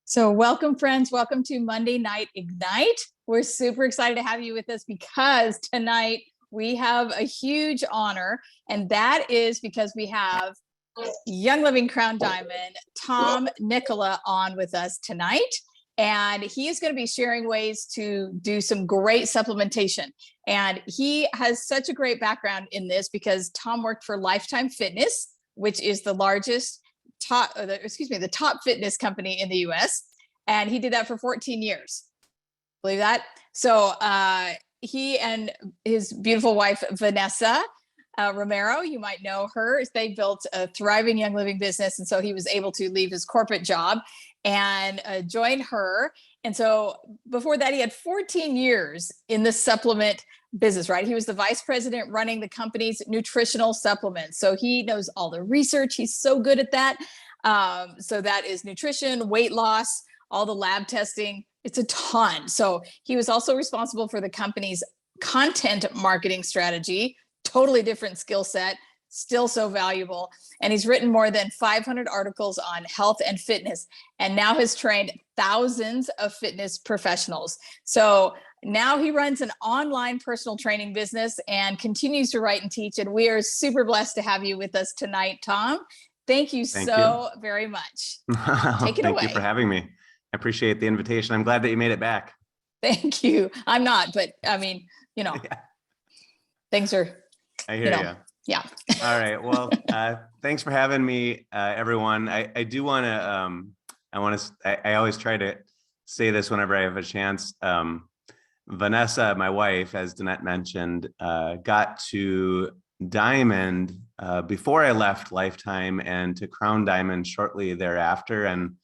So welcome, friends. Welcome to Monday Night Ignite. We're super excited to have you with us because tonight we have a huge honor, and that is because we have Young Living Crown Diamond, Tom Nikkola, on with us tonight. And he is going to be sharing ways to do some great supplementation. And he has such a great background in this because Tom worked for Lifetime Fitness, which is the top fitness company in the US. And he did that for 14 years. Believe that? So he and his beautiful wife, Vanessa Romero, you might know her. They built a thriving Young Living business. And so he was able to leave his corporate job and join her. And so before that, he had 14 years in the supplement business, right? He was the vice president running the company's nutritional supplements. So he knows all the research. He's so good at that. So that is nutrition, weight loss, all the lab testing. It's a ton. So he was also responsible for the company's content marketing strategy, totally different skill set, still so valuable. And he's written more than 500 articles on health and fitness, and now has trained thousands of fitness professionals. So now he runs an online personal training business and continues to write and teach. And we are super blessed to have you with us tonight, Tom. Thank you so very much. Take it away. Thank you for having me. I appreciate the invitation. I'm glad that you made it back. Thank you. I'm not, but I mean, yeah. Things are, I hear you. Yeah. All right. Well, thanks for having me, everyone. I do want to, I always try to say this whenever I have a chance. Vanessa, my wife, as Danette mentioned, got to Diamond before I left Lifetime, and to Crown Diamond shortly thereafter. And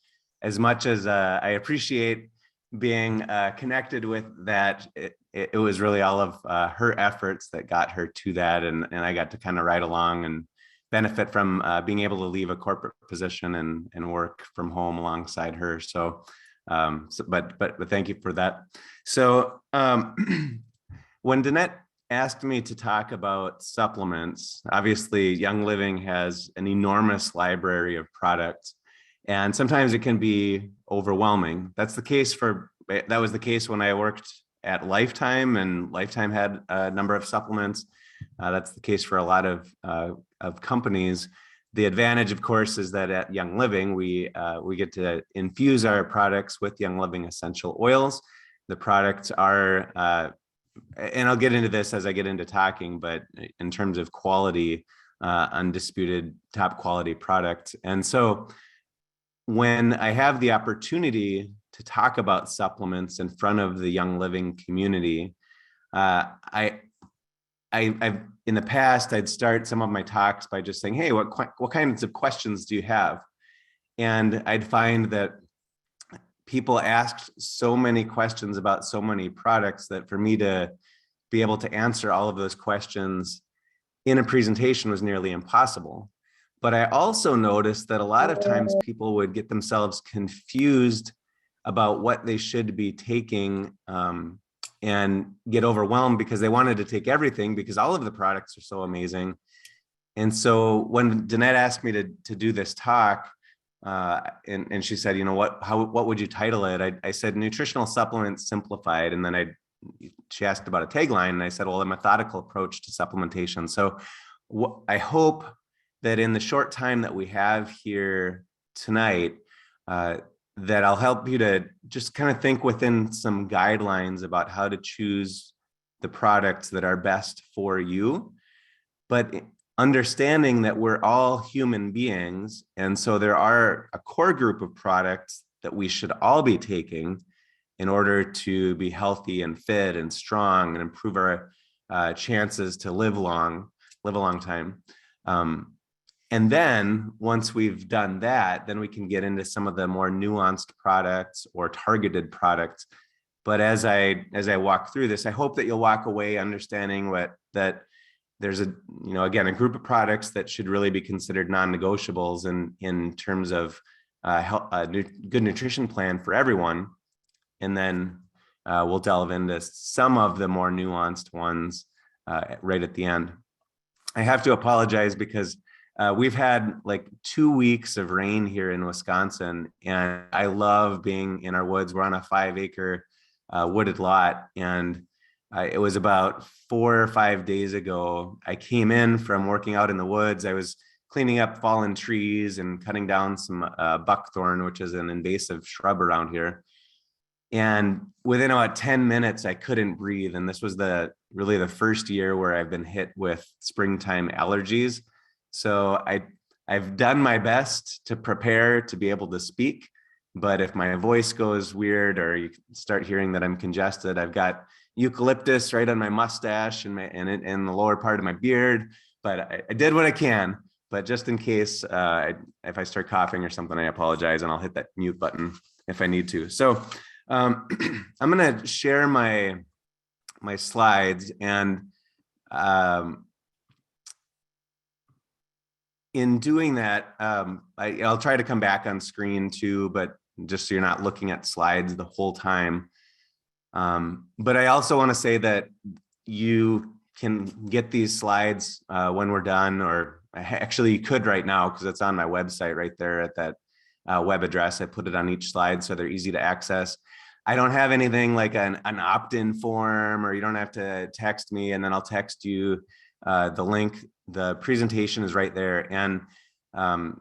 as much as I appreciate being connected with that, it was really all of her efforts that got her to that. And I got to kind of ride along and benefit from being able to leave a corporate position and work from home alongside her. But thank you for that. So when Danette asked me to talk about supplements, obviously Young Living has an enormous library of products, and sometimes it can be overwhelming. That was the case when I worked at Lifetime, and Lifetime had a number of supplements. That's the case for a lot of companies. The advantage, of course, is that at Young Living, we get to infuse our products with Young Living essential oils. The products are, and I'll get into this as I get into talking, but in terms of quality, undisputed top quality product. And so when I have the opportunity to talk about supplements in front of the Young Living community, I've in the past, I'd start some of my talks by just saying, hey, what kinds of questions do you have? And I'd find that people asked so many questions about so many products that for me to be able to answer all of those questions in a presentation was nearly impossible. But I also noticed that a lot of times people would get themselves confused about what they should be taking and get overwhelmed because they wanted to take everything because all of the products are so amazing. And so when Danette asked me to do this talk, and she said, you know, what would you title it? I said Nutritional Supplements Simplified. And then she asked about a tagline, and I said, well, a methodical approach to supplementation. So I hope that in the short time that we have here tonight, that I'll help you to just kind of think within some guidelines about how to choose the products that are best for you, but understanding that we're all human beings. And so there are a core group of products that we should all be taking in order to be healthy and fit and strong and improve our chances to live a long time. And then once we've done that, then we can get into some of the more nuanced products or targeted products. But as I walk through this, I hope that you'll walk away understanding that there's a group of products that should really be considered non-negotiables in terms of a good nutrition plan for everyone. And then we'll delve into some of the more nuanced ones right at the end. I have to apologize because we've had like 2 weeks of rain here in Wisconsin, and I love being in our woods. We're on a 5-acre wooded lot, and it was about 4 or 5 days ago. I came in from working out in the woods. I was cleaning up fallen trees and cutting down some buckthorn, which is an invasive shrub around here. And within about 10 minutes, I couldn't breathe. And this was really the first year where I've been hit with springtime allergies. So I've done my best to prepare to be able to speak. But if my voice goes weird or you start hearing that I'm congested, I've got eucalyptus right on my mustache and in the lower part of my beard. But I did what I can. But just in case, if I start coughing or something, I apologize, and I'll hit that mute button if I need to. So I'm going to share my slides, and in doing that, I'll try to come back on screen too, but just so you're not looking at slides the whole time. But I also want to say that you can get these slides when we're done, or actually you could right now, because it's on my website right there at that web address. I put it on each slide so they're easy to access. I don't have anything like an opt-in form, or you don't have to text me and then I'll text you the link. The presentation is right there. And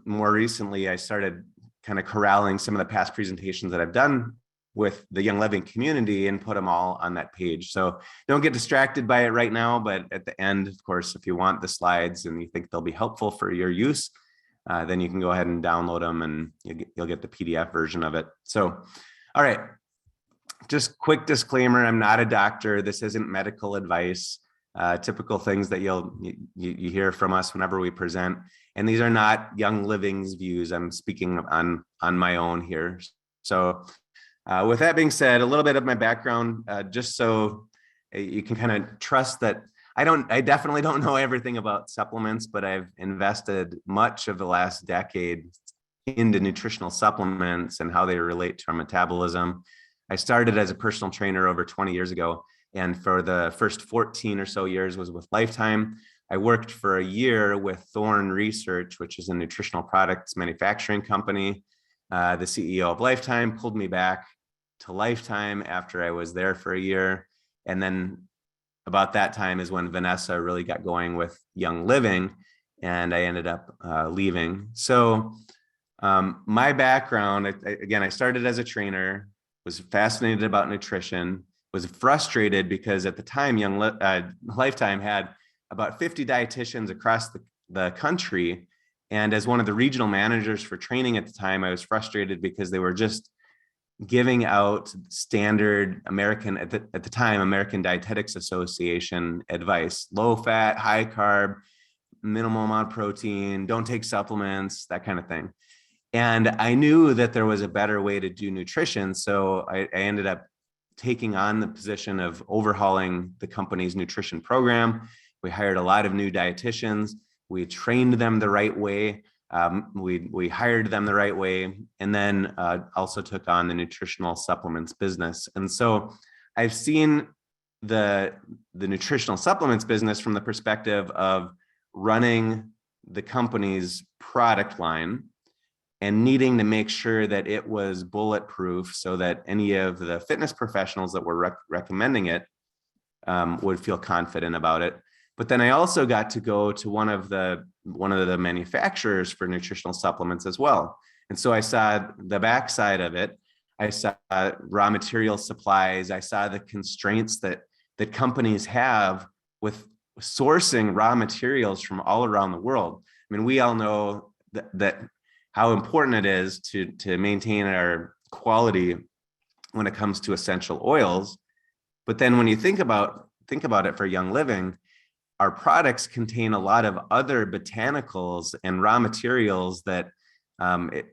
more recently, I started kind of corralling some of the past presentations that I've done with the Young Living community and put them all on that page. So don't get distracted by it right now, but at the end, of course, if you want the slides and you think they'll be helpful for your use, then you can go ahead and download them and you'll get the PDF version of it. So, all right, just quick disclaimer, I'm not a doctor. This isn't medical advice, typical things that you hear from us whenever we present. And these are not Young Living's views. I'm speaking on my own here. So with that being said, a little bit of my background, just so you can kind of trust that I definitely don't know everything about supplements, but I've invested much of the last decade into nutritional supplements and how they relate to our metabolism. I started as a personal trainer over 20 years ago, and for the first 14 or so years was with Lifetime. I worked for a year with Thorne Research, which is a nutritional products manufacturing company. The CEO of Lifetime pulled me back to Lifetime after I was there for a year. And then about that time is when Vanessa really got going with Young Living, and I ended up leaving. So my background, again, I started as a trainer, was fascinated about nutrition, was frustrated because at the time, Lifetime had about 50 dietitians across the country. And as one of the regional managers for training at the time, I was frustrated because they were just giving out standard American, at the time, American Dietetics Association advice: low fat, high carb, minimal amount of protein, don't take supplements, that kind of thing. And I knew that there was a better way to do nutrition. So I ended up taking on the position of overhauling the company's nutrition program. We hired a lot of new dietitians. We trained them the right way. We hired them the right way, and then also took on the nutritional supplements business. And so I've seen the nutritional supplements business from the perspective of running the company's product line and needing to make sure that it was bulletproof so that any of the fitness professionals that were recommending it would feel confident about it. But then I also got to go to one of the manufacturers for nutritional supplements as well. And so I saw the backside of it. I saw raw material supplies. I saw the constraints that companies have with sourcing raw materials from all around the world. I mean, we all know that how important it is to maintain our quality when it comes to essential oils. But then when you think about it for Young Living, our products contain a lot of other botanicals and raw materials that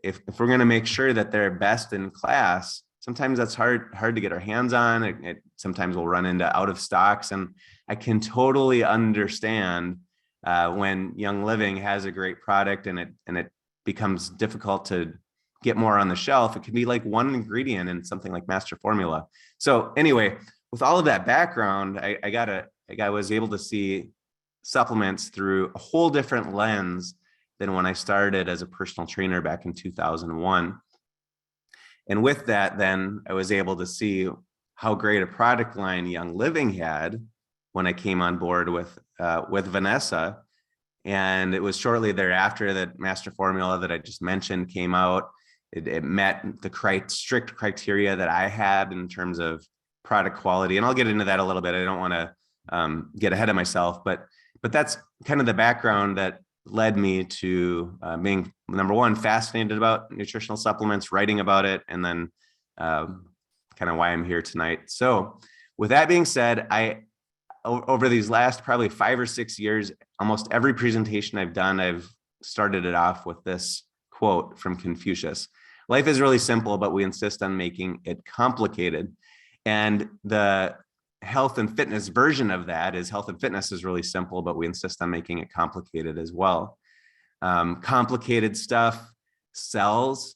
if we're going to make sure that they're best in class, sometimes that's hard to get our hands on. It sometimes we'll run into out of stocks. And I can totally understand when Young Living has a great product and it becomes difficult to get more on the shelf. It can be like one ingredient in something like Master Formula. So anyway, with all of that background, I was able to see supplements through a whole different lens than when I started as a personal trainer back in 2001. And with that, then I was able to see how great a product line Young Living had when I came on board with Vanessa. And it was shortly thereafter that Master Formula that I just mentioned came out. It met the strict criteria that I had in terms of product quality. And I'll get into that a little bit. I don't want to get ahead of myself, but that's kind of the background that led me to being, number one, fascinated about nutritional supplements, writing about it, and then kind of why I'm here tonight. So with that being said, over these last probably 5 or 6 years, almost every presentation I've done, I've started it off with this quote from Confucius. Life is really simple, but we insist on making it complicated. And the health and fitness version of that is health and fitness is really simple, but we insist on making it complicated as well. Complicated stuff sells,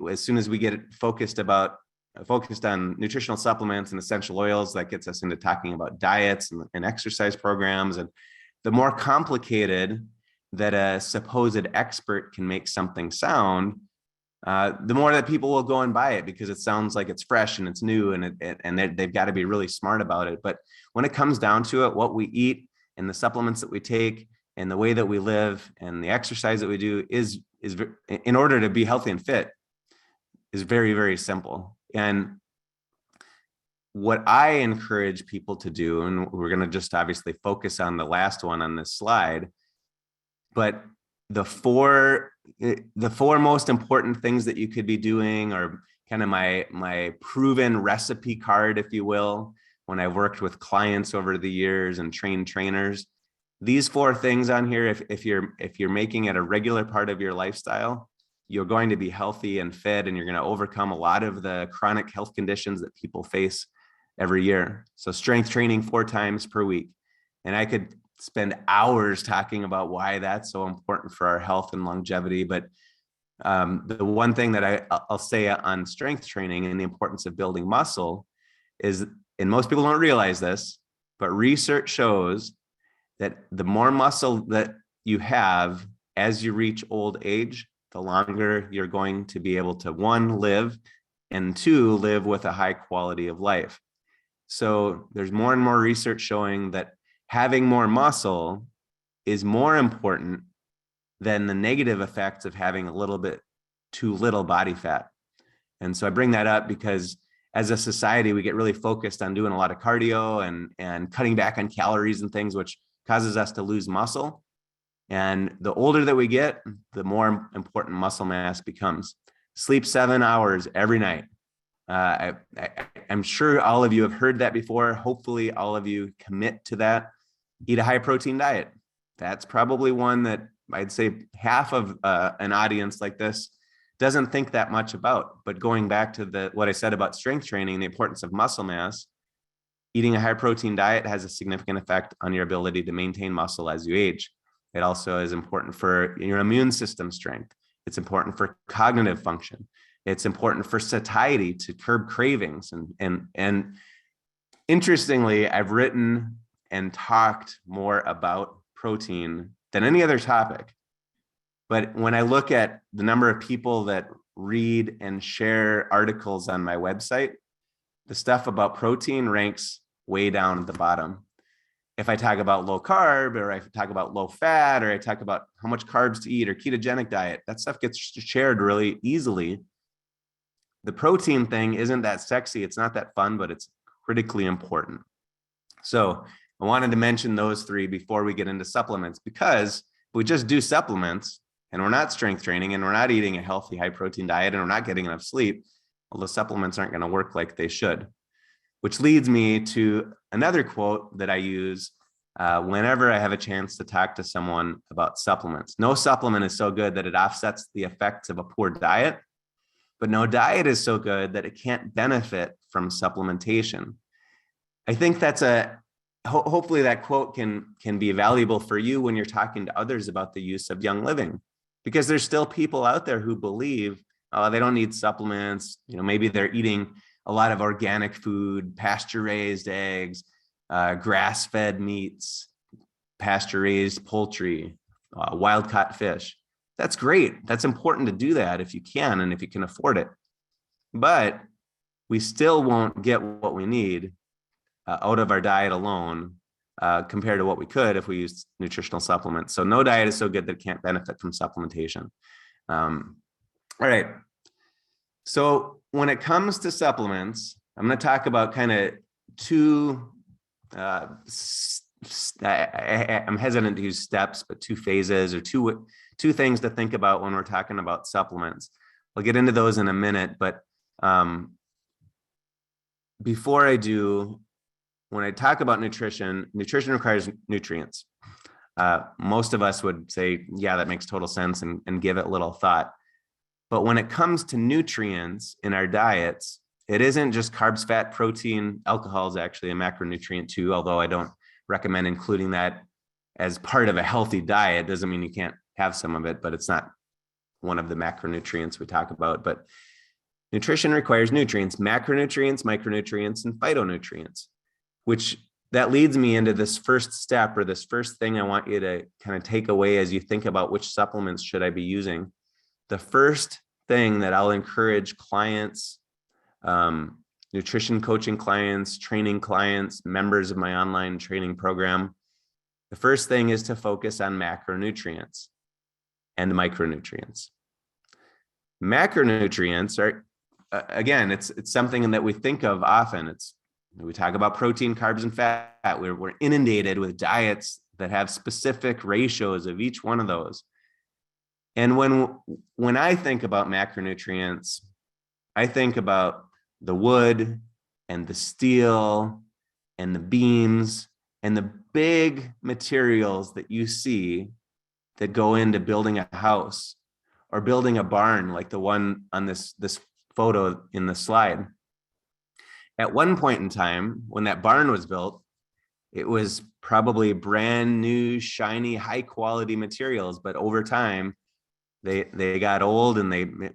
as soon as we get focused on nutritional supplements and essential oils, that gets us into talking about diets and exercise programs. And the more complicated that a supposed expert can make something sound, the more that people will go and buy it because it sounds like it's fresh and it's new, and they've got to be really smart about it. But when it comes down to it, what we eat and the supplements that we take and the way that we live and the exercise that we do is in order to be healthy and fit, is very, very simple. And what I encourage people to do, and we're going to just obviously focus on the last one on this slide, but the four most important things that you could be doing, or kind of my proven recipe card, if you will, when I've worked with clients over the years and trained trainers, these 4 things on here, if you're making it a regular part of your lifestyle, you're going to be healthy and fit, and you're going to overcome a lot of the chronic health conditions that people face every year. So strength training 4 times per week. And I could spend hours talking about why that's so important for our health and longevity. But the one thing that I'll say on strength training and the importance of building muscle is, and most people don't realize this, but research shows that the more muscle that you have as you reach old age, the longer you're going to be able to, 1, live, and 2, live with a high quality of life. So there's more and more research showing that having more muscle is more important than the negative effects of having a little bit too little body fat. And so I bring that up because as a society, we get really focused on doing a lot of cardio and cutting back on calories and things, which causes us to lose muscle. And the older that we get, the more important muscle mass becomes. Sleep 7 hours every night. I'm sure all of you have heard that before. Hopefully all of you commit to that. Eat a high protein diet. That's probably one that I'd say half of an audience like this doesn't think that much about. But going back to what I said about strength training, the importance of muscle mass, eating a high protein diet has a significant effect on your ability to maintain muscle as you age. It also is important for your immune system strength. It's important for cognitive function. It's important for satiety, to curb cravings. And interestingly, I've written and talked more about protein than any other topic. But when I look at the number of people that read and share articles on my website, the stuff about protein ranks way down at the bottom. If I talk about low carb, or I talk about low fat, or I talk about how much carbs to eat, or ketogenic diet, that stuff gets shared really easily. The protein thing isn't that sexy. It's not that fun, but it's critically important. So I wanted to mention those 3 before we get into supplements, because if we just do supplements and we're not strength training and we're not eating a healthy high protein diet and we're not getting enough sleep, well, the supplements aren't going to work like they should. Which leads me to another quote that I use whenever I have a chance to talk to someone about supplements. No supplement is so good that it offsets the effects of a poor diet, but no diet is so good that it can't benefit from supplementation. I think that's hopefully that quote can be valuable for you when you're talking to others about the use of Young Living, because there's still people out there who believe they don't need supplements. Maybe they're eating a lot of organic food, pasture-raised eggs, grass-fed meats, pasture-raised poultry, wild-caught fish. That's great. That's important to do that if you can and if you can afford it. But we still won't get what we need out of our diet alone compared to what we could if we used nutritional supplements. So no diet is so good that it can't benefit from supplementation. All right. So when it comes to supplements, I'm going to talk about kind of two, I'm hesitant to use steps, but two phases or two things to think about when we're talking about supplements. I'll get into those in a minute, but before I do, when I talk about nutrition requires nutrients. Most of us would say, yeah, that makes total sense and give it little thought. But when it comes to nutrients in our diets, it isn't just carbs, fat, protein. Alcohol is actually a macronutrient too, although I don't recommend including that as part of a healthy diet. Doesn't mean you can't have some of it, but it's not one of the macronutrients we talk about. But nutrition requires nutrients, macronutrients, micronutrients, and phytonutrients, which that leads me into this first step, or this first thing I want you to kind of take away as you think about which supplements should I be using. The first thing that I'll encourage clients, nutrition coaching clients, training clients, members of my online training program, the first thing is to focus on macronutrients and micronutrients. Macronutrients are, again, it's something that we think of often. We talk about protein, carbs, and fat. We're inundated with diets that have specific ratios of each one of those. And when I think about macronutrients, I think about the wood and the steel and the beams and the big materials that you see that go into building a house or building a barn, like the one on this photo in the slide. At one point in time, when that barn was built, it was probably brand new, shiny, high quality materials, but over time, they got old and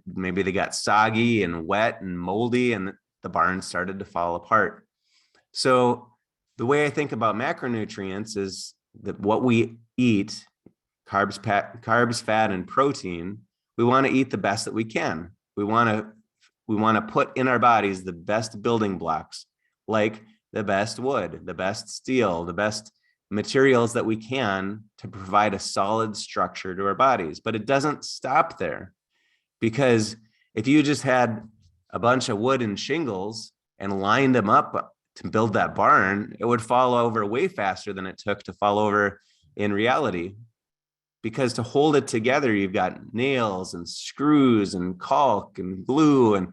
maybe they got soggy and wet and moldy, and the barn started to fall apart. So the way I think about macronutrients is that what we eat, carbs, fat, and protein, we want to eat the best that we can. We want to put in our bodies the best building blocks, like the best wood, the best steel, the best materials that we can to provide a solid structure to our bodies. But it doesn't stop there, because if you just had a bunch of wood and shingles and lined them up to build that barn, it would fall over way faster than it took to fall over in reality. Because to hold it together, you've got nails and screws and caulk and glue and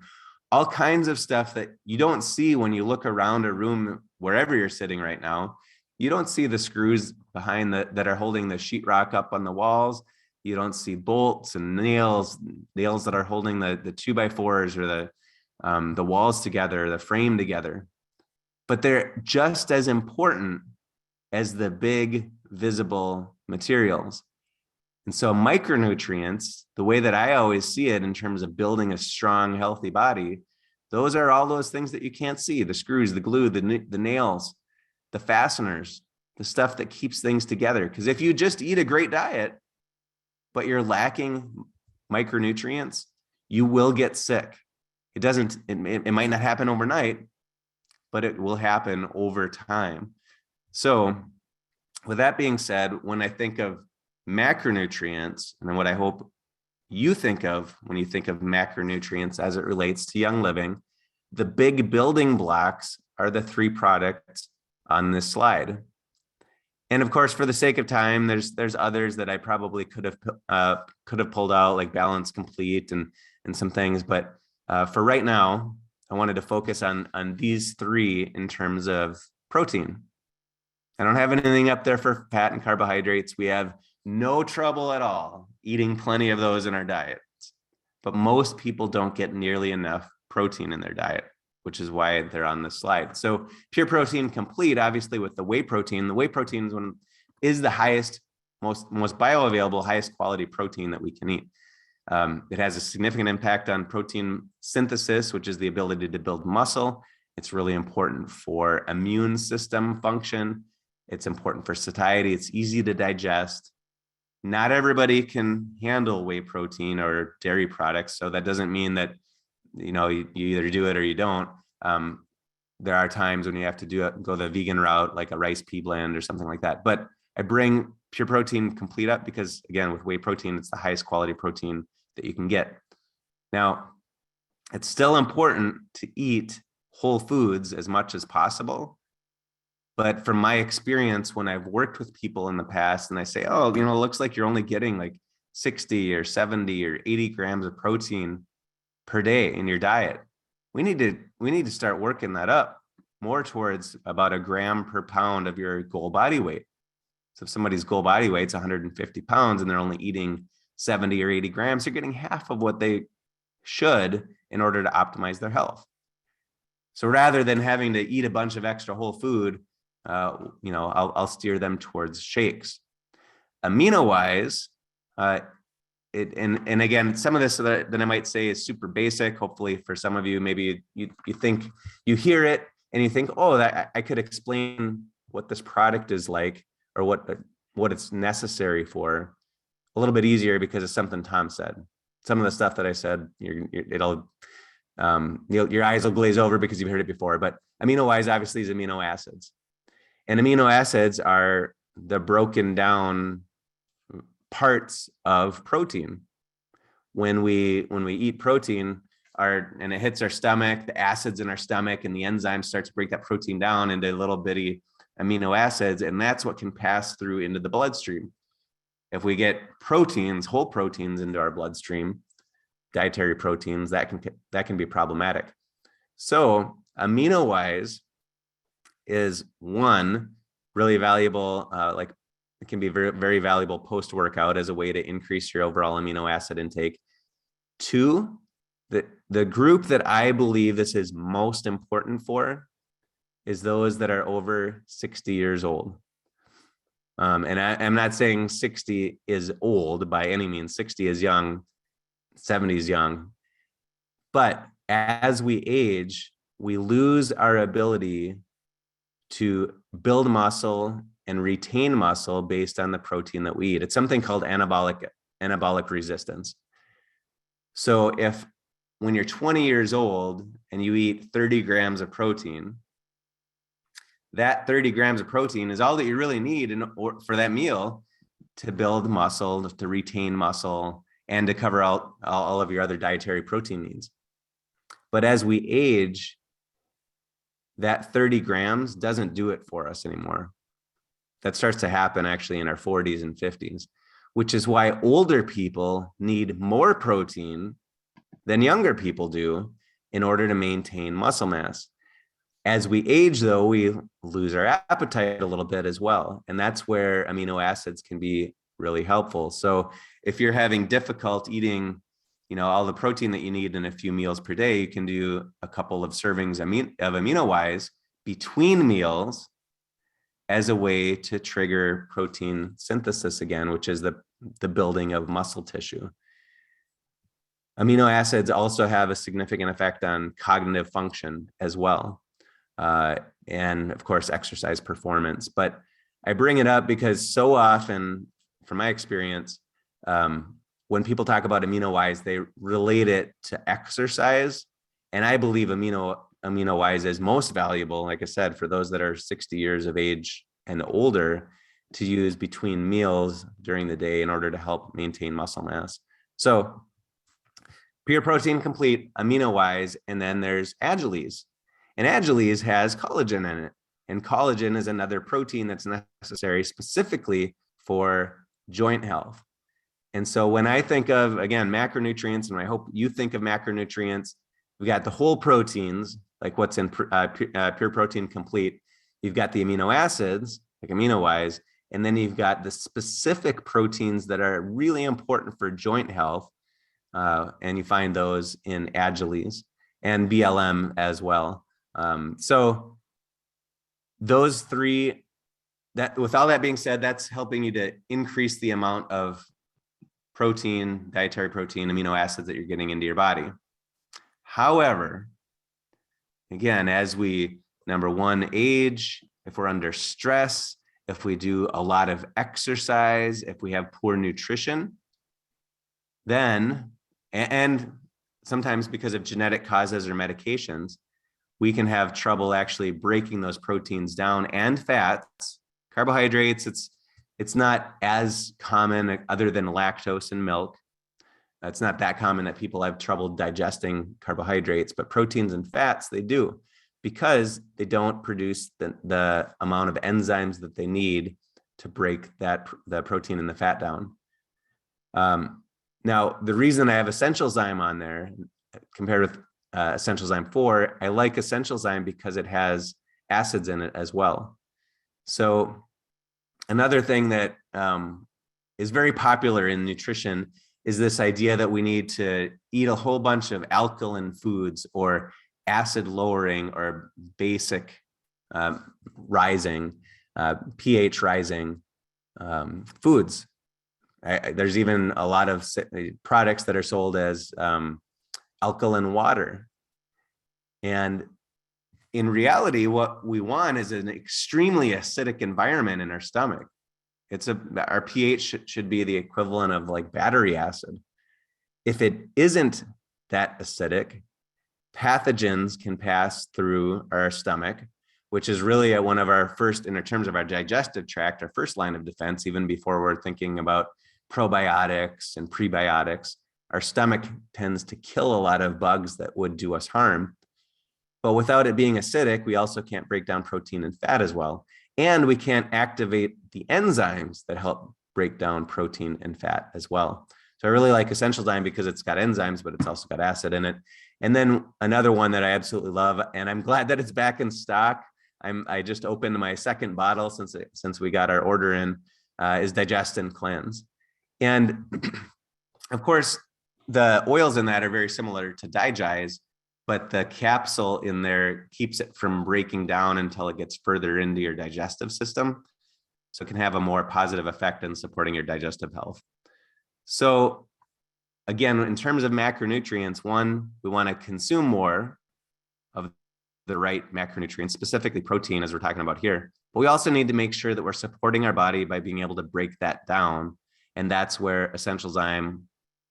all kinds of stuff that you don't see when you look around a room, wherever you're sitting right now. You don't see the screws behind that are holding the sheetrock up on the walls. You don't see bolts and nails that are holding the 2x4s or the walls together, the frame together. But they're just as important as the big visible materials. And so micronutrients, the way that I always see it in terms of building a strong, healthy body, those are all those things that you can't see: the screws, the glue, the nails, the fasteners, the stuff that keeps things together. Because if you just eat a great diet, but you're lacking micronutrients, you will get sick. It might not happen overnight, but it will happen over time. So with that being said, when I think of macronutrients, and then what I hope you think of when you think of macronutrients as it relates to Young Living, the big building blocks are the three products on this slide. And of course, for the sake of time, there's others that I probably could have pulled out, like Balance Complete and some things. But for right now, I wanted to focus on these three in terms of protein. I don't have anything up there for fat and carbohydrates. We have no trouble at all eating plenty of those in our diets. But most people don't get nearly enough protein in their diet, which is why they're on this slide. So Pure Protein Complete, obviously with the whey protein is the highest, most bioavailable, highest quality protein that we can eat. It has a significant impact on protein synthesis, which is the ability to build muscle. It's really important for immune system function. It's important for satiety. It's easy to digest. not everybody can handle whey protein or dairy products. So that doesn't mean that, you either do it or you don't. There are times when you have to go the vegan route, like a rice pea blend or something like that. But I bring Pure Protein Complete up because, again, with whey protein, it's the highest quality protein that you can get. Now, it's still important to eat whole foods as much as possible. But from my experience, when I've worked with people in the past and I say, oh, it looks like you're only getting like 60 or 70 or 80 grams of protein per day in your diet, we need to start working that up more towards about a gram per pound of your goal body weight. So if somebody's goal body weight's 150 pounds and they're only eating 70 or 80 grams, you're getting half of what they should in order to optimize their health. So rather than having to eat a bunch of extra whole food, I'll steer them towards shakes. Amino wise, and again, some of this that I might say is super basic. Hopefully for some of you, maybe you think you hear it and you think, oh, that I could explain what this product is like or what it's necessary for a little bit easier because of something Tom said. Some of the stuff that I said, your eyes will glaze over because you've heard it before. But amino wise, obviously, is amino acids, and amino acids are the broken down parts of protein. When we eat protein, and it hits our stomach, the acids in our stomach and the enzymes start to break that protein down into little bitty amino acids, and that's what can pass through into the bloodstream. If we get proteins, whole proteins into our bloodstream, dietary proteins, that can be problematic. So amino wise is one really valuable, it can be very, very valuable post-workout as a way to increase your overall amino acid intake. Two, the group that I believe this is most important for is those that are over 60 years old. And I'm not saying 60 is old by any means. 60 is young, 70 is young. But as we age, we lose our ability to build muscle and retain muscle based on the protein that we eat. It's something called anabolic resistance. So when you're 20 years old and you eat 30 grams of protein, that 30 grams of protein is all that you really need for that meal to build muscle, to retain muscle, and to cover all of your other dietary protein needs. But as we age, that 30 grams doesn't do it for us anymore. That starts to happen actually in our 40s and 50s, which is why older people need more protein than younger people do in order to maintain muscle mass. As we age, though, we lose our appetite a little bit as well. And that's where amino acids can be really helpful. So if you're having difficulty eating, all the protein that you need in a few meals per day, you can do a couple of servings of amino wise between meals as a way to trigger protein synthesis again, which is the building of muscle tissue. Amino acids also have a significant effect on cognitive function as well. And of course, exercise performance. But I bring it up because so often, from my experience, when people talk about amino wise, they relate it to exercise. And I believe amino wise is most valuable, like I said, for those that are 60 years of age and older, to use between meals during the day in order to help maintain muscle mass. So Pure Protein Complete, amino wise, and then there's Agiles. And Agiles has collagen in it. And collagen is another protein that's necessary specifically for joint health. And so when I think of, again, macronutrients, and I hope you think of macronutrients, we got the whole proteins, like what's in Pure Protein Complete. You've got the amino acids, like amino-wise, and then you've got the specific proteins that are really important for joint health. And you find those in Agiles and BLM as well. So those three, with all that being said, that's helping you to increase the amount of protein, dietary protein, amino acids that you're getting into your body. However, again, as we, number one, age, if we're under stress, if we do a lot of exercise, if we have poor nutrition, then, and sometimes because of genetic causes or medications, we can have trouble actually breaking those proteins down and fats. Carbohydrates, it's not as common other than lactose in milk. It's not that common that people have trouble digesting carbohydrates, but proteins and fats, they do, because they don't produce the amount of enzymes that they need to break the protein and the fat down. Now, the reason I have Essential Zyme on there compared with Essential Zyme 4, I like Essential Zyme because it has acids in it as well. So another thing that is very popular in nutrition is this idea that we need to eat a whole bunch of alkaline foods or acid lowering or basic rising, pH rising foods. There's even a lot of products that are sold as alkaline water. And in reality, what we want is an extremely acidic environment in our stomach. Our pH should be the equivalent of like battery acid. If it isn't that acidic, pathogens can pass through our stomach, which is really one of our first, in terms of our digestive tract, our first line of defense, even before we're thinking about probiotics and prebiotics. Our stomach tends to kill a lot of bugs that would do us harm. But without it being acidic, we also can't break down protein and fat as well. And we can't activate the enzymes that help break down protein and fat as well. So I really like Essential Zyme because it's got enzymes, but it's also got acid in it. And then another one that I absolutely love, and I'm glad that it's back in stock. I just opened my second bottle since we got our order in, is Digest and Cleanse. And of course, the oils in that are very similar to Digize, but the capsule in there keeps it from breaking down until it gets further into your digestive system. So it can have a more positive effect in supporting your digestive health. So again, in terms of macronutrients, one, we want to consume more of the right macronutrients, specifically protein, as we're talking about here. But we also need to make sure that we're supporting our body by being able to break that down. And that's where Essential Zyme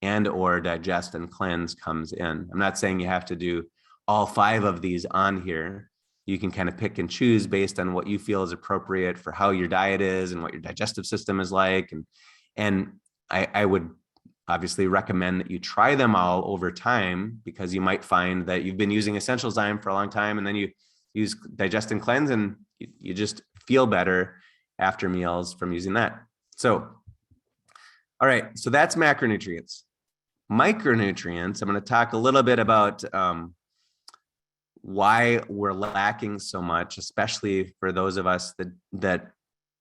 and or Digest and Cleanse comes in. I'm not saying you have to do all 5 of these on here. You can kind of pick and choose based on what you feel is appropriate for how your diet is and what your digestive system is like. And I would obviously recommend that you try them all over time, because you might find that you've been using Essential Zyme for a long time and then you use Digest and Cleanse and you just feel better after meals from using that. So, all right, so that's macronutrients. Micronutrients, I'm going to talk a little bit about why we're lacking so much, especially for those of us that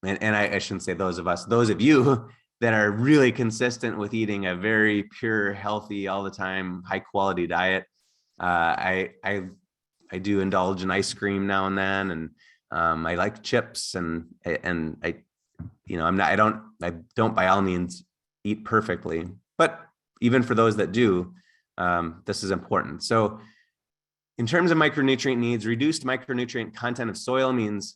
I shouldn't say those of us, those of you that are really consistent with eating a very pure, healthy, all the time, high quality diet. I do indulge in ice cream now and then, and I like chips, and I don't by all means eat perfectly, but even for those that do, this is important. So in terms of micronutrient needs, reduced micronutrient content of soil means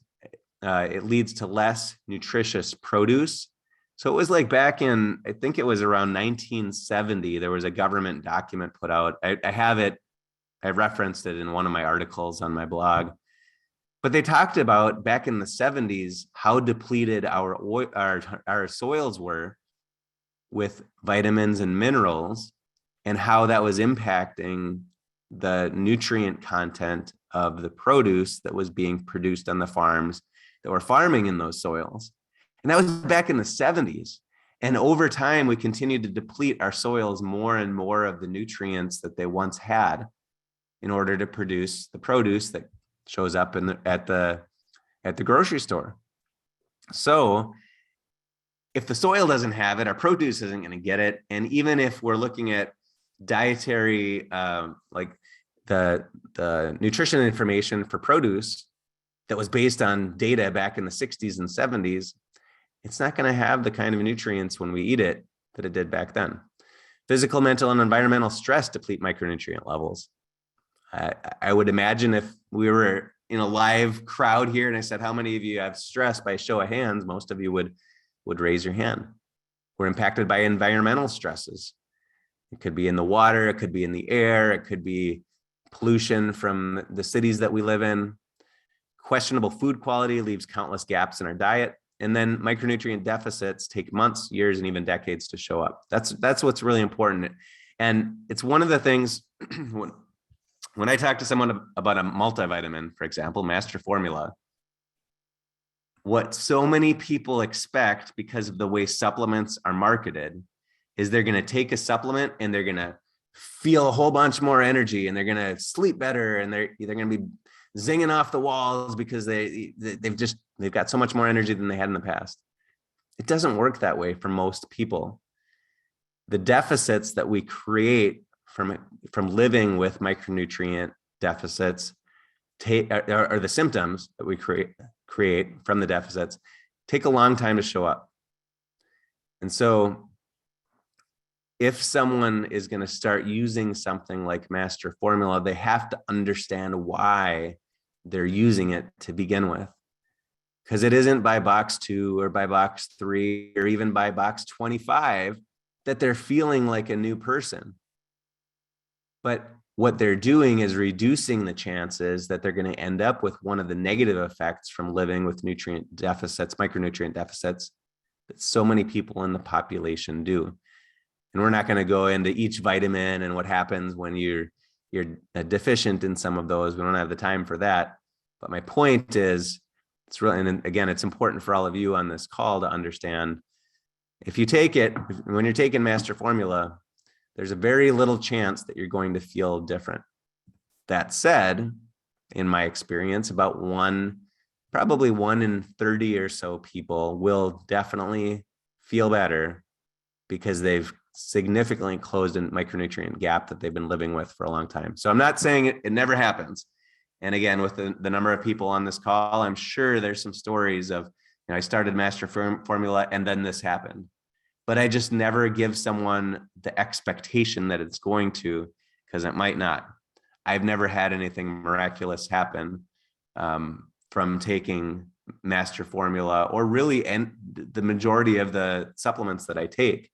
it leads to less nutritious produce. So it was like back in, I think it was around 1970, there was a government document put out. I have it, I referenced it in one of my articles on my blog. But they talked about back in the 70s how depleted our soils were with vitamins and minerals, and how that was impacting the nutrient content of the produce that was being produced on the farms that were farming in those soils. And that was back in the 70s. And over time, we continued to deplete our soils more and more of the nutrients that they once had in order to produce the produce that shows up at the grocery store. So if the soil doesn't have it, our produce isn't going to get it. And even if we're looking at dietary, like the nutrition information for produce that was based on data back in the 60s and 70s, it's not going to have the kind of nutrients when we eat it that it did back then. Physical, mental, and environmental stress deplete micronutrient levels. I would imagine if we were in a live crowd here and I said, how many of you have stress, by show of hands, most of you would raise your hand. We're impacted by environmental stresses. It could be in the water, it could be in the air, it could be pollution from the cities that we live in. Questionable food quality leaves countless gaps in our diet. And then micronutrient deficits take months, years, and even decades to show up. That's what's really important. And it's one of the things when I talk to someone about a multivitamin, for example, master formula, what so many people expect because of the way supplements are marketed is they're going to take a supplement and they're going to feel a whole bunch more energy and they're going to sleep better and they're going to be zinging off the walls because they've got so much more energy than they had in the past. It doesn't work that way for most people. The deficits that we create from living with micronutrient deficits or the symptoms that we create from the deficits take a long time to show up. And so if someone is going to start using something like master formula, they have to understand why they're using it to begin with. Because it isn't by box 2 or by box 3 or even by box 25 that they're feeling like a new person. But what they're doing is reducing the chances that they're going to end up with one of the negative effects from living with nutrient deficits, micronutrient deficits, that so many people in the population do. And we're not going to go into each vitamin and what happens when you're deficient in some of those. We don't have the time for that. But my point is, it's really, and again, it's important for all of you on this call to understand, if you take it, when you're taking master formula, there's a very little chance that you're going to feel different. That said, in my experience, probably 1 in 30 or so people will definitely feel better because they've significantly closed a micronutrient gap that they've been living with for a long time. So I'm not saying it never happens. And again, with the number of people on this call, I'm sure there's some stories of, I started master formula and then this happened. But I just never give someone the expectation that it's going to, because it might not. I've never had anything miraculous happen from taking master formula, or really the majority of the supplements that I take.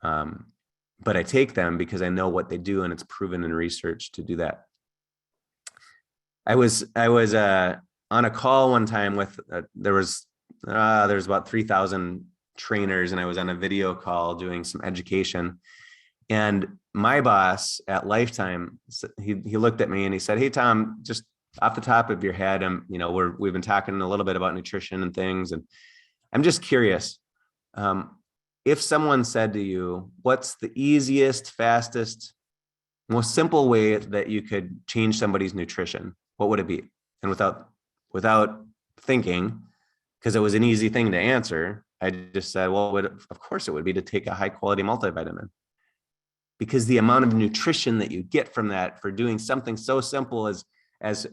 But I take them because I know what they do, and it's proven in research to do that. I was on a call one time with there was about 3,000 trainers, and I was on a video call doing some education. And my boss at Lifetime, he looked at me and he said, "Hey Tom, just off the top of your head, we've been talking a little bit about nutrition and things, and I'm just curious. If someone said to you, what's the easiest, fastest, most simple way that you could change somebody's nutrition, what would it be?" And without thinking, because it was an easy thing to answer, I just said, well, of course it would be to take a high quality multivitamin, because the amount of nutrition that you get from that for doing something so simple as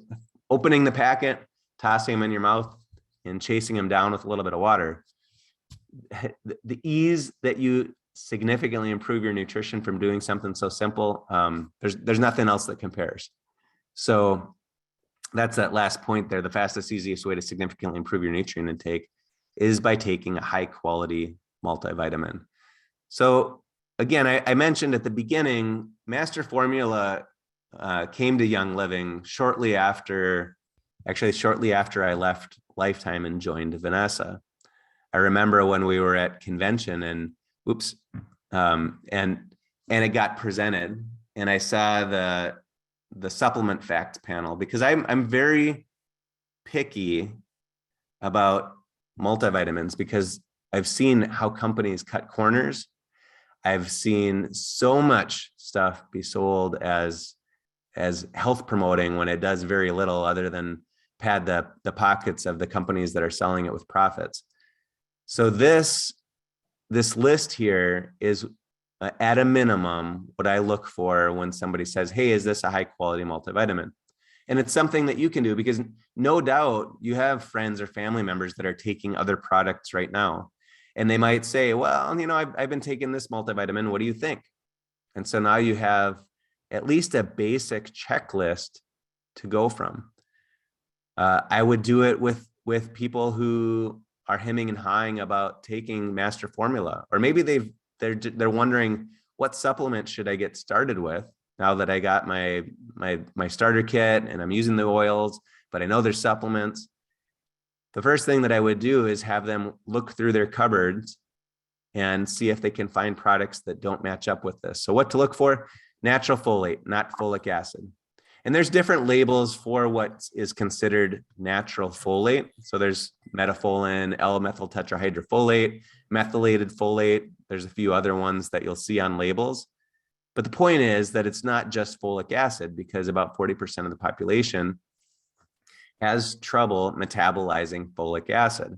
opening the packet, tossing them in your mouth, and chasing them down with a little bit of water. The ease that you significantly improve your nutrition from doing something so simple, there's nothing else that compares. So that's that last point there. The fastest, easiest way to significantly improve your nutrient intake is by taking a high quality multivitamin. So again, I mentioned at the beginning, master formula came to Young Living shortly after I left Lifetime and joined Vanessa. I remember when we were at convention and it got presented, and I saw the supplement fact panel, because I'm very picky about multivitamins, because I've seen how companies cut corners. I've seen so much stuff be sold as health promoting when it does very little other than pad the pockets of the companies that are selling it with profits. So this list here is at a minimum what I look for when somebody says, "Hey, is this a high quality multivitamin?" And it's something that you can do, because no doubt you have friends or family members that are taking other products right now. And they might say, "Well, I've been taking this multivitamin. What do you think?" And so now you have at least a basic checklist to go from. I would do it with people who are hemming and hawing about taking master formula, or maybe they're wondering, what supplement should I get started with now that I got my starter kit and I'm using the oils, but I know there's supplements. The first thing that I would do is have them look through their cupboards and see if they can find products that don't match up with this. So what to look for? Natural folate, not folic acid. And there's different labels for what is considered natural folate. So there's metafolin, L-methyl tetrahydrofolate, methylated folate. There's a few other ones that you'll see on labels. But the point is that it's not just folic acid, because about 40% of the population has trouble metabolizing folic acid,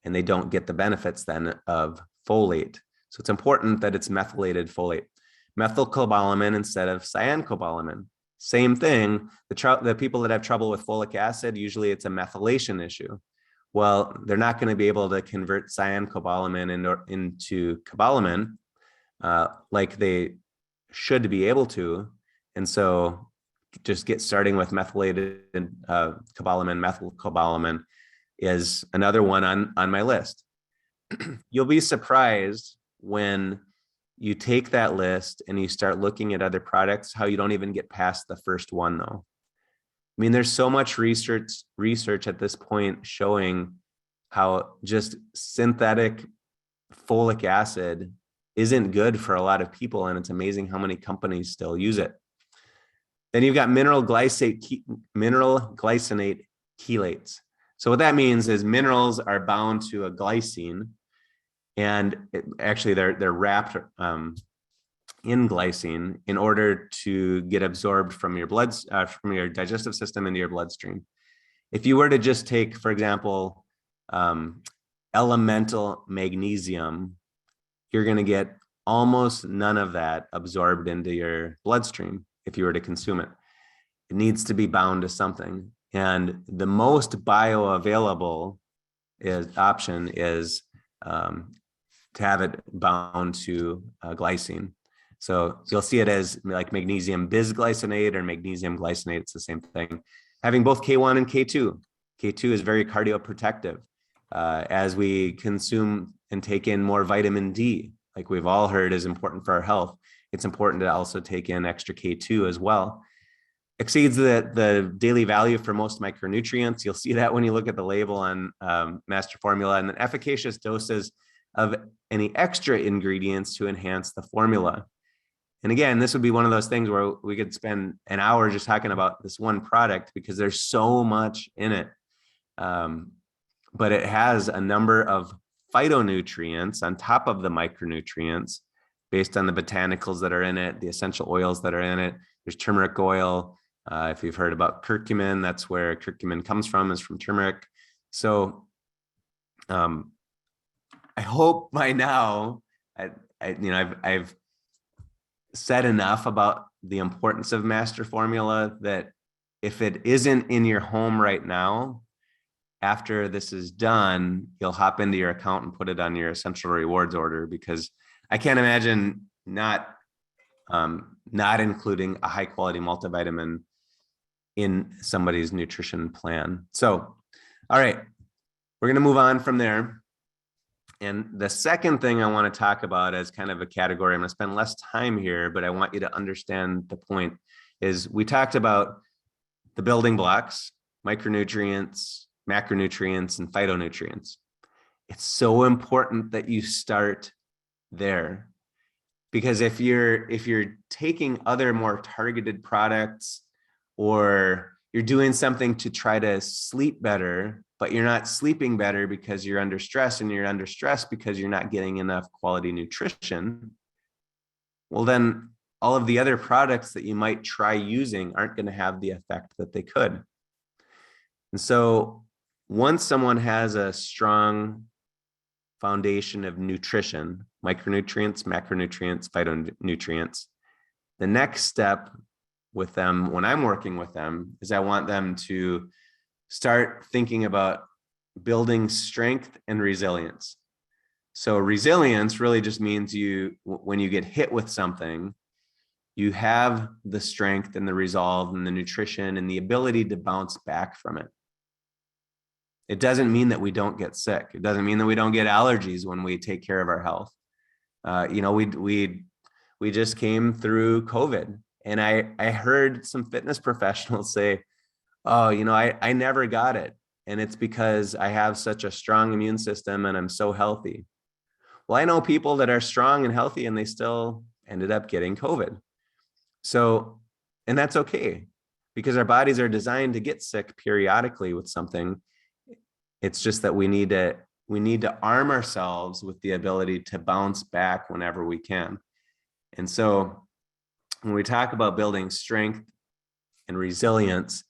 and they don't get the benefits then of folate. So it's important that it's methylated folate. Methylcobalamin instead of cyancobalamin. Same thing. The people that have trouble with folic acid, usually it's a methylation issue. Well, they're not going to be able to convert cyancobalamin into cobalamin like they should be able to. And so just get starting with methylated cobalamin, methylcobalamin is another one on my list. You'll be surprised when you take that list and you start looking at other products, how you don't even get past the first one though. I mean, there's so much research at this point showing how just synthetic folic acid isn't good for a lot of people, and it's amazing how many companies still use it. Then you've got mineral glycinate chelates. So what that means is minerals are bound to a glycine, and actually they're wrapped in glycine in order to get absorbed from your from your digestive system into your bloodstream. If you were to just take, for example, elemental magnesium, you're going to get almost none of that absorbed into your bloodstream if you were to consume it. It needs to be bound to something. And the most bioavailable option is to have it bound to glycine. So you'll see it as like magnesium bisglycinate or magnesium glycinate. It's the same thing. Having both K1 and K2. K2 is very cardioprotective. As we consume and take in more vitamin D, like we've all heard is important for our health, it's important to also take in extra K2 as well. Exceeds the daily value for most micronutrients. You'll see that when you look at the label on master formula, and then efficacious doses of any extra ingredients to enhance the formula. And again, this would be one of those things where we could spend an hour just talking about this one product because there's so much in it. But it has a number of phytonutrients on top of the micronutrients based on the botanicals that are in it, the essential oils that are in it. There's turmeric oil. If you've heard about curcumin, that's where curcumin comes from, is from turmeric. So I hope by now, I've said enough about the importance of master formula that if it isn't in your home right now, after this is done, you'll hop into your account and put it on your essential rewards order, because I can't imagine not including a high quality multivitamin in somebody's nutrition plan. So, all right, we're going to move on from there. And the second thing I want to talk about as kind of a category, I'm going to spend less time here, but I want you to understand the point, is we talked about the building blocks, micronutrients, macronutrients, and phytonutrients. It's so important that you start there, because if you're taking other more targeted products, or you're doing something to try to sleep better, but you're not sleeping better because you're under stress, and you're under stress because you're not getting enough quality nutrition, well, then all of the other products that you might try using aren't going to have the effect that they could. And so once someone has a strong foundation of nutrition, micronutrients, macronutrients, phytonutrients, the next step with them, when I'm working with them, is I want them to start thinking about building strength and resilience. So resilience really just means when you get hit with something, you have the strength and the resolve and the nutrition and the ability to bounce back from it. It doesn't mean that we don't get sick. It doesn't mean that we don't get allergies when we take care of our health. We just came through COVID, and I heard some fitness professionals say, "Oh, I never got it, and it's because I have such a strong immune system and I'm so healthy." Well, I know people that are strong and healthy and they still ended up getting COVID. So, and that's okay, because our bodies are designed to get sick periodically with something. It's just that we need to arm ourselves with the ability to bounce back whenever we can. And so when we talk about building strength and resilience,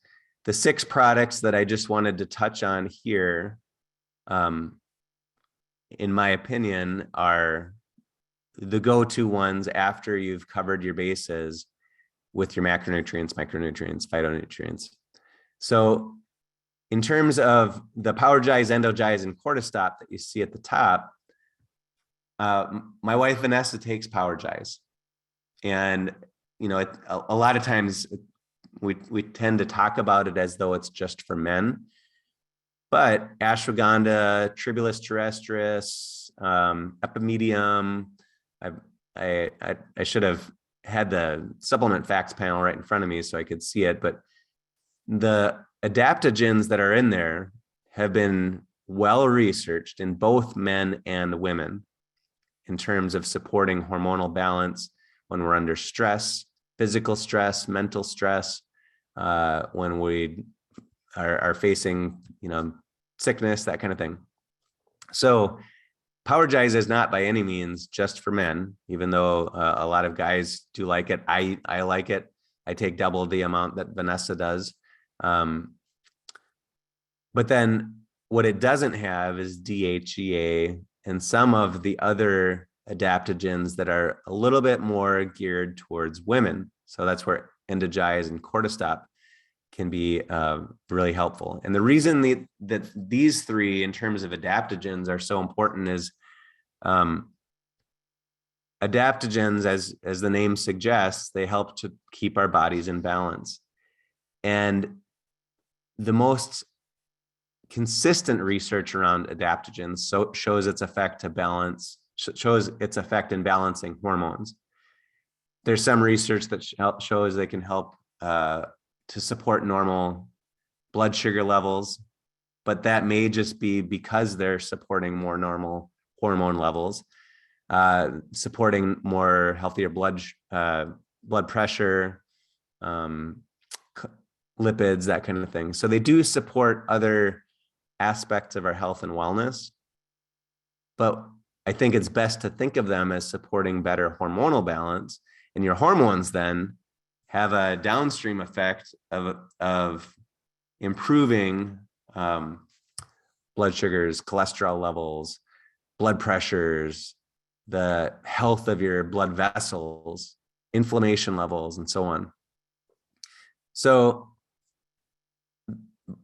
the 6 products that I just wanted to touch on here, in my opinion, are the go-to ones after you've covered your bases with your macronutrients, micronutrients, phytonutrients. So in terms of the Powergize, Endogize, and Cortistop that you see at the top, my wife Vanessa takes Powergize, and a lot of times we tend to talk about it as though it's just for men, but ashwagandha, tribulus terrestris, epimedium. I should have had the supplement facts panel right in front of me so I could see it, but the adaptogens that are in there have been well researched in both men and women in terms of supporting hormonal balance when we're under stress, physical stress, mental stress, when we are facing, sickness, that kind of thing. So Powergize is not by any means just for men, even though a lot of guys do like it. I like it. I take double the amount that Vanessa does. But then what it doesn't have is DHEA and some of the other adaptogens that are a little bit more geared towards women. So that's where Endogize and Cortistop can be really helpful. And the reason that these 3 in terms of adaptogens are so important is adaptogens, as the name suggests, they help to keep our bodies in balance. And the most consistent research around adaptogens shows its effect in balancing hormones. There's some research that shows they can help to support normal blood sugar levels, but that may just be because they're supporting more normal hormone levels, supporting more healthier blood pressure, lipids, that kind of thing. So they do support other aspects of our health and wellness, but I think it's best to think of them as supporting better hormonal balance, and your hormones then have a downstream effect of improving blood sugars, cholesterol levels, blood pressures, the health of your blood vessels, inflammation levels, and so on. So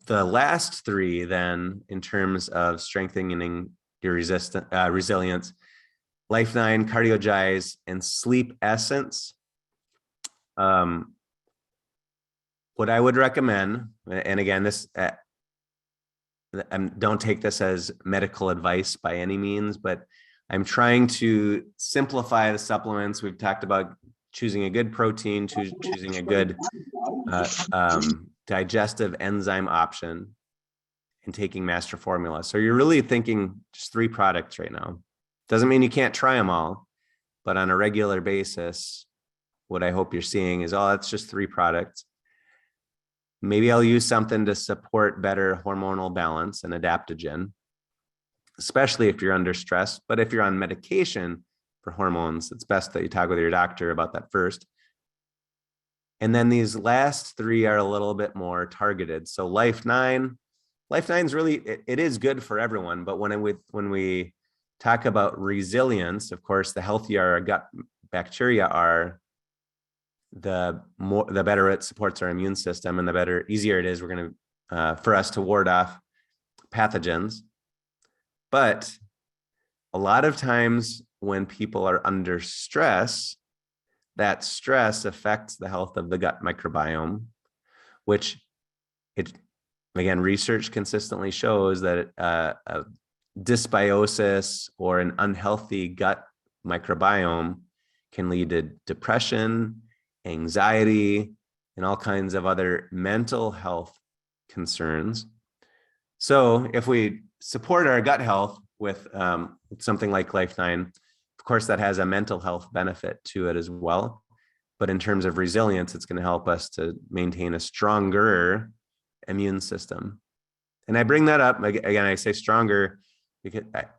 the last 3 then, in terms of strengthening your resilience, Life 9, Cardiogize, and Sleep Essence. What I would recommend, and again, this don't take this as medical advice by any means, but I'm trying to simplify the supplements. We've talked about choosing a good protein, choosing a good digestive enzyme option, and taking master formula. So you're really thinking just 3 products right now. Doesn't mean you can't try them all, but on a regular basis, what I hope you're seeing is, oh, that's just 3 products. Maybe I'll use something to support better hormonal balance, an adaptogen, especially if you're under stress. But if you're on medication for hormones, it's best that you talk with your doctor about that first. And then these last 3 are a little bit more targeted. So Life 9 is really, it is good for everyone. But when we talk about resilience, of course, the healthier our gut bacteria are, the better it supports our immune system, and the easier it is for us to ward off pathogens. But a lot of times when people are under stress, that stress affects the health of the gut microbiome, which Again, research consistently shows that a dysbiosis or an unhealthy gut microbiome can lead to depression, anxiety, and all kinds of other mental health concerns. So if we support our gut health with something like Life9, of course, that has a mental health benefit to it as well. But in terms of resilience, it's going to help us to maintain a stronger immune system. And I bring that up, again, I say stronger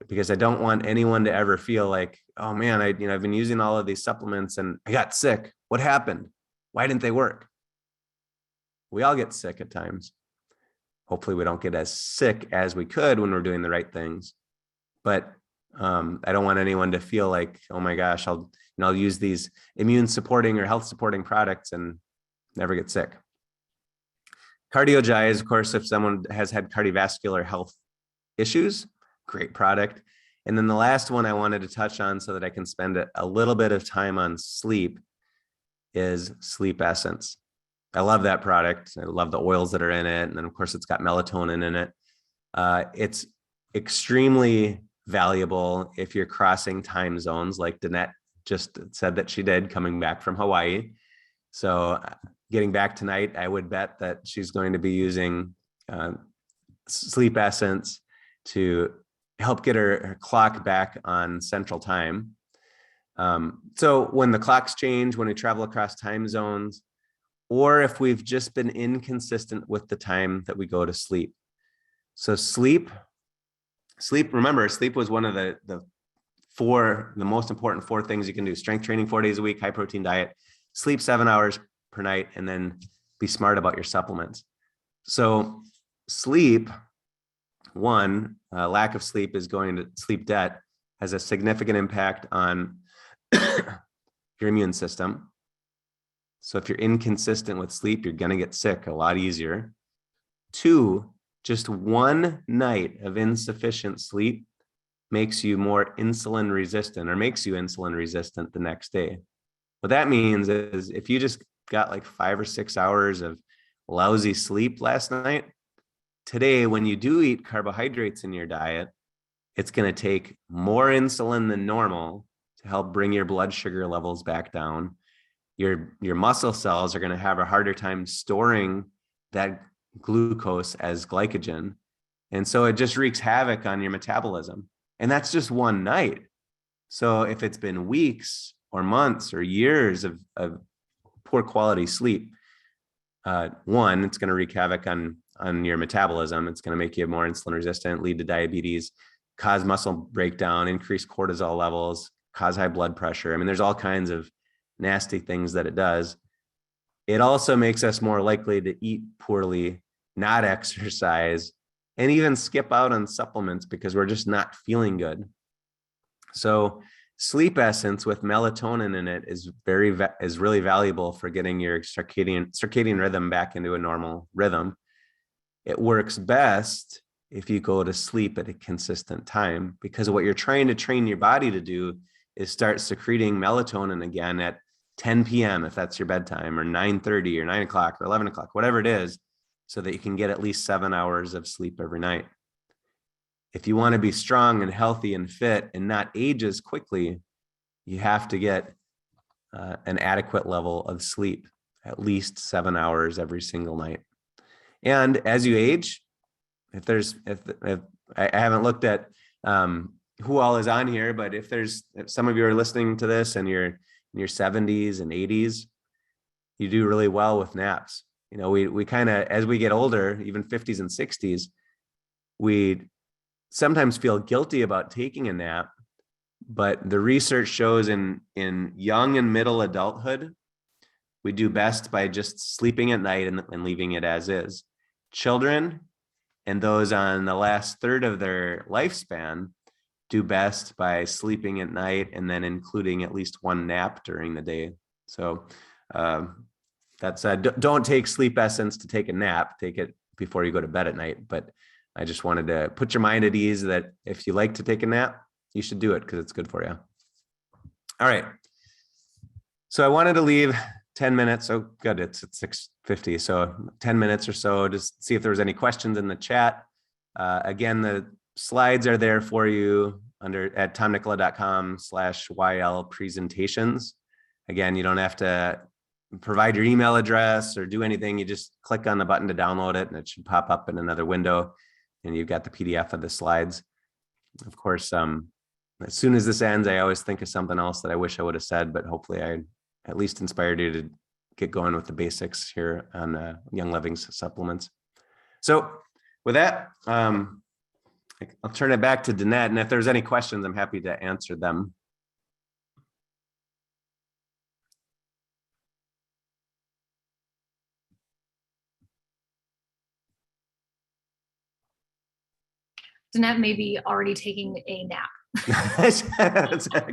because I don't want anyone to ever feel like, oh man, I've been using all of these supplements and I got sick. What happened? Why didn't they work? We all get sick at times. Hopefully we don't get as sick as we could when we're doing the right things. But I don't want anyone to feel like, oh my gosh, I'll use these immune supporting or health supporting products and never get sick. CardioGy is, of course, if someone has had cardiovascular health issues, great product. And then the last one I wanted to touch on so that I can spend a little bit of time on sleep is Sleep Essence. I love that product. I love the oils that are in it. And then of course it's got melatonin in it. It's extremely valuable if you're crossing time zones, like Danette just said that she did coming back from Hawaii. So getting back tonight, I would bet that she's going to be using Sleep Essence to help get her clock back on Central Time. So when the clocks change, when we travel across time zones, or if we've just been inconsistent with the time that we go to sleep. So sleep, remember, sleep was one of the most important 4 things you can do: strength training 4 days a week, high protein diet, sleep 7 hours per night, and then be smart about your supplements. So sleep, lack of sleep is going to sleep debt, has a significant impact on your immune system. So if you're inconsistent with sleep, you're going to get sick a lot easier. 2, just one night of insufficient sleep makes you more insulin resistant, or makes you insulin resistant the next day. What that means is if you just got like 5 or 6 hours of lousy sleep last night, today, when you do eat carbohydrates in your diet, it's going to take more insulin than normal to help bring your blood sugar levels back down. Your muscle cells are going to have a harder time storing that glucose as glycogen. And so it just wreaks havoc on your metabolism. And that's just one night. So if it's been weeks or months or years of poor quality sleep, it's going to wreak havoc on your metabolism. It's going to make you more insulin resistant, lead to diabetes, cause muscle breakdown, increase cortisol levels, cause high blood pressure. I mean, there's all kinds of nasty things that it does. It also makes us more likely to eat poorly, not exercise, and even skip out on supplements because we're just not feeling good. So Sleep Essence with melatonin in it is really valuable for getting your circadian rhythm back into a normal rhythm. It works best if you go to sleep at a consistent time, because what you're trying to train your body to do is start secreting melatonin again at 10 p.m. if that's your bedtime, or 9:30 or 9 o'clock or 11 o'clock, whatever it is, so that you can get at least 7 hours of sleep every night. If you want to be strong and healthy and fit and not age as quickly, you have to get an adequate level of sleep, at least 7 hours every single night. And as you age, if I haven't looked at who all is on here, but if some of you are listening to this and you're in your 70s and 80s, you do really well with naps. We kind of, as we get older, even 50s and 60s, we sometimes feel guilty about taking a nap, but the research shows in young and middle adulthood, we do best by just sleeping at night and leaving it as is. Children and those on the last third of their lifespan do best by sleeping at night and then including at least one nap during the day. So don't take Sleep Essence to take a nap. Take it before you go to bed at night. But I just wanted to put your mind at ease that if you like to take a nap, you should do it because it's good for you. All right. So I wanted to leave 10 minutes. Oh, good. It's at 6:50. So 10 minutes or so, just see if there was any questions in the chat. Again, the slides are there for you at tomnikkola.com/YL presentations. Again, you don't have to provide your email address or do anything. You just click on the button to download it and it should pop up in another window and you've got the PDF of the slides. Of course, as soon as this ends, I always think of something else that I wish I would have said, but hopefully I at least inspired you to get going with the basics here on Young Living's supplements. So with that, I'll turn it back to Danette, and if there's any questions, I'm happy to answer them. Danette may be already taking a nap. That's a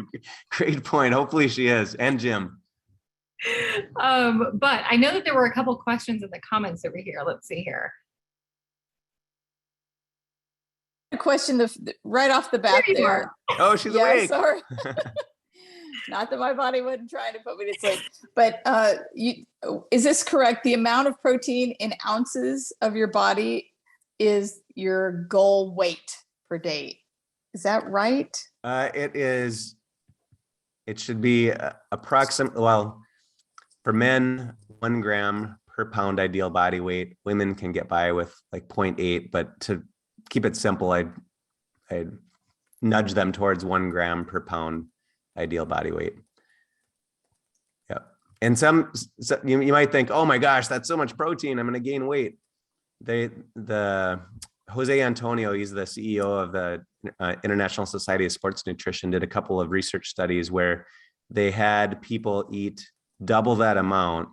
great point. Hopefully she is, and Jim. But I know that there were a couple questions in the comments over here. Let's see here. A question right off the bat there. Oh, she's awake. Sorry. Not that my body wasn't trying to put me to sleep, but is this correct? The amount of protein in ounces of your body is your goal weight per day. Is that right? It is. It should be approximately, well, for men, 1 gram per pound ideal body weight. Women can get by with like 0.8, but to keep it simple, I'd nudge them towards 1 gram per pound ideal body weight. Yep. And some you might think, oh my gosh, that's so much protein, I'm going to gain weight. The Jose Antonio, he's the CEO of the International Society of Sports Nutrition, did a couple of research studies where they had people eat double that amount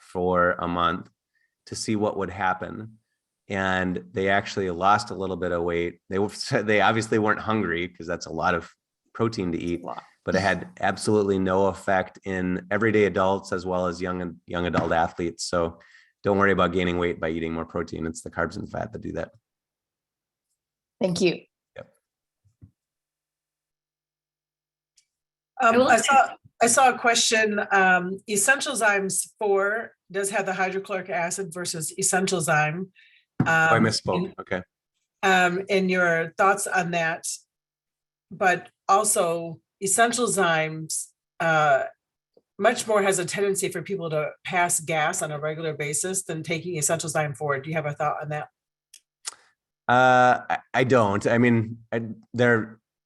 for a month to see what would happen. And they actually lost a little bit of weight. They obviously weren't hungry because that's a lot of protein to eat, but it had absolutely no effect in everyday adults as well as young adult athletes. So don't worry about gaining weight by eating more protein. It's the carbs and fat that do that. Thank you. Yep. I saw a question. Essentialzymes 4 does have the hydrochloric acid versus Essentialzyme. I misspoke. Okay. And your thoughts on that, but also Essentialzymes much more has a tendency for people to pass gas on a regular basis than taking Essentialzyme 4. Do you have a thought on that? I don't. I mean,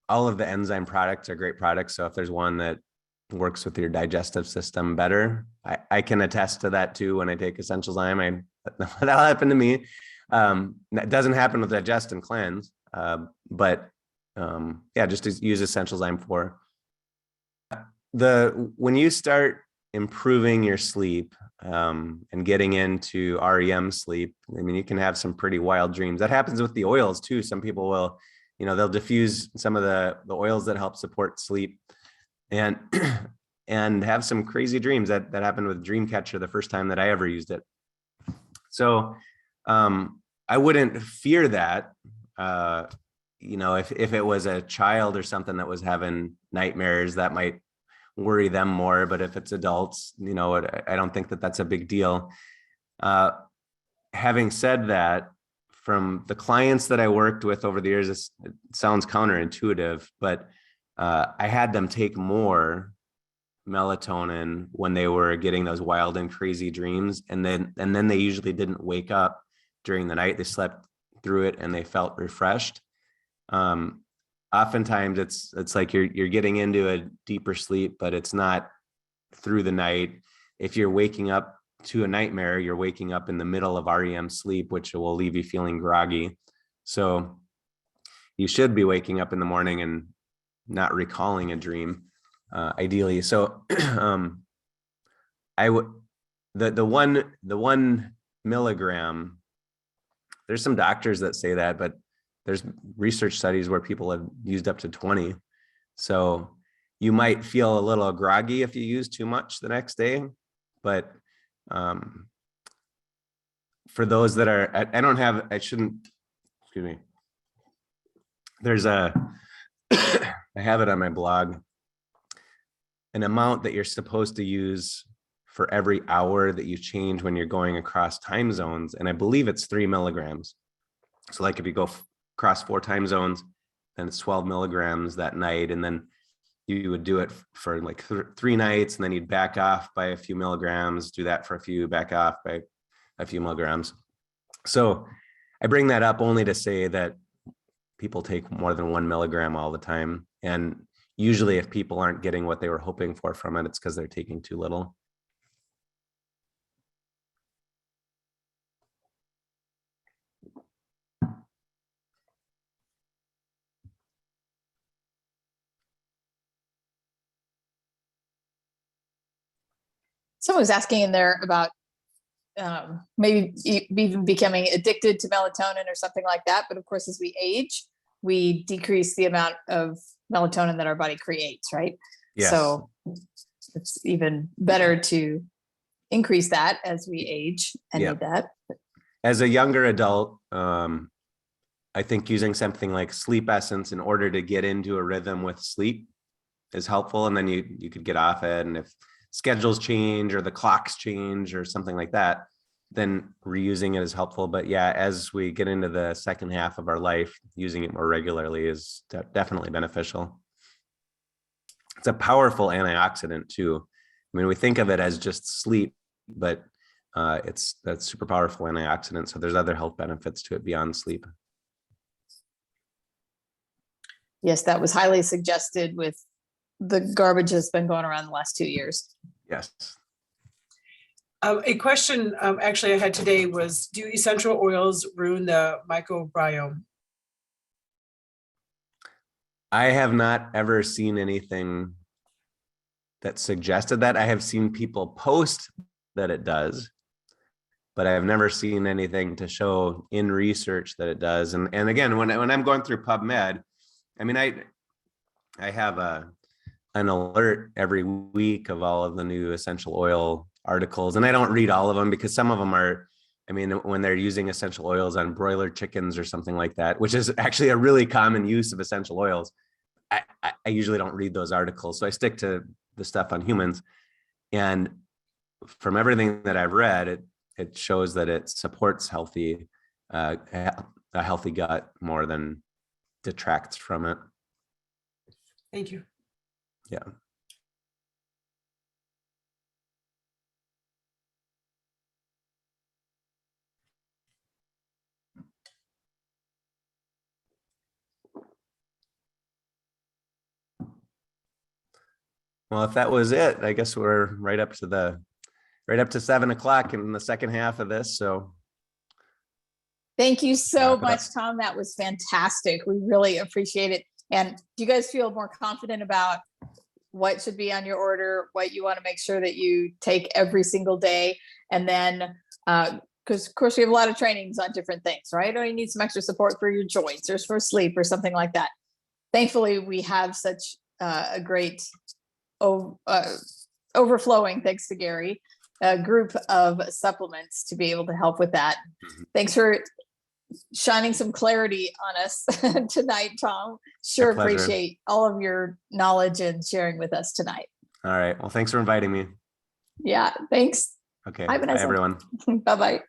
all of the enzyme products are great products. So if there's one that works with your digestive system better, I can attest to that too. When I take Essentialzyme, that'll happen to me. That doesn't happen with Digest and Cleanse, but yeah, just to use Essentialzyme 4. When you start improving your sleep and getting into REM sleep, I mean, you can have some pretty wild dreams. That happens with the oils too. Some people will, they'll diffuse some of the oils that help support sleep and have some crazy dreams. That happened with Dreamcatcher the first time that I ever used it. So I wouldn't fear that, if it was a child or something that was having nightmares, that might worry them more. But if it's adults, I don't think that that's a big deal. Having said that, from the clients that I worked with over the years, it sounds counterintuitive, but I had them take more melatonin when they were getting those wild and crazy dreams. And then they usually didn't wake up during the night. They slept through it and they felt refreshed. Oftentimes it's like you're getting into a deeper sleep, but it's not through the night. If you're waking up to a nightmare, you're waking up in the middle of REM sleep, which will leave you feeling groggy. So you should be waking up in the morning and not recalling a dream, ideally. So I would the 1 milligram. There's some doctors that say that, but there's research studies where people have used up to 20. So you might feel a little groggy if you use too much the next day. But for those that are, excuse me. I have it on my blog, an amount that you're supposed to use for every hour that you change when you're going across time zones. And I believe it's 3 milligrams. So like if you go across 4 time zones, then it's 12 milligrams that night. And then you would do it for like 3 nights, and then you'd back off by a few milligrams, do that for a few, back off by a few milligrams. So I bring that up only to say that people take more than 1 milligram all the time. And usually if people aren't getting what they were hoping for from it, it's because they're taking too little. Someone was asking in there about maybe even becoming addicted to melatonin or something like that. But of course, as we age, we decrease the amount of melatonin that our body creates, right? Yes. So it's even better to increase that as we age and Yep. need that. As a younger adult, I think using something like Sleep Essence in order to get into a rhythm with sleep is helpful. And then you could get off it. And if schedules change or the clocks change or something like that, then reusing it is helpful. But yeah, as we get into the second half of our life, using it more regularly is definitely beneficial. It's a powerful antioxidant too. I mean, we think of it as just sleep, but that's super powerful antioxidant. So there's other health benefits to it beyond sleep. Yes, that was highly suggested with the garbage that's been going around the last 2 years. Yes. A question actually I had today was, do essential oils ruin the microbiome? I have not ever seen anything that suggested that. I have seen people post that it does, but I have never seen anything to show in research that it does. And again, when I'm going through PubMed, I mean, I have an alert every week of all of the new essential oil articles, and I don't read all of them because some of them are, I mean, when they're using essential oils on broiler chickens or something like that, which is actually a really common use of essential oils, I usually don't read those articles. So I stick to the stuff on humans. And from everything that I've read, it shows that it supports a healthy gut more than detracts from it. Thank you. Yeah. Well, if that was it, I guess we're right up to 7 o'clock in the second half of this. So Thank you so Wrap it up. much, Tom. That was fantastic. We really appreciate it. And do you guys feel more confident about what should be on your order, what you want to make sure that you take every single day? And then, because of course we have a lot of trainings on different things, right? Or you need some extra support for your joints or for sleep or something like that. Thankfully, we have such a great overflowing, thanks to Gary, a group of supplements to be able to help with that. Mhm. Thanks for shining some clarity on us tonight, Tom. Sure My pleasure. appreciate all of your knowledge and sharing with us tonight. All right. Well, thanks for inviting me. Yeah, thanks. Okay. Bye, Bye, Vanessa. everyone. Bye-bye.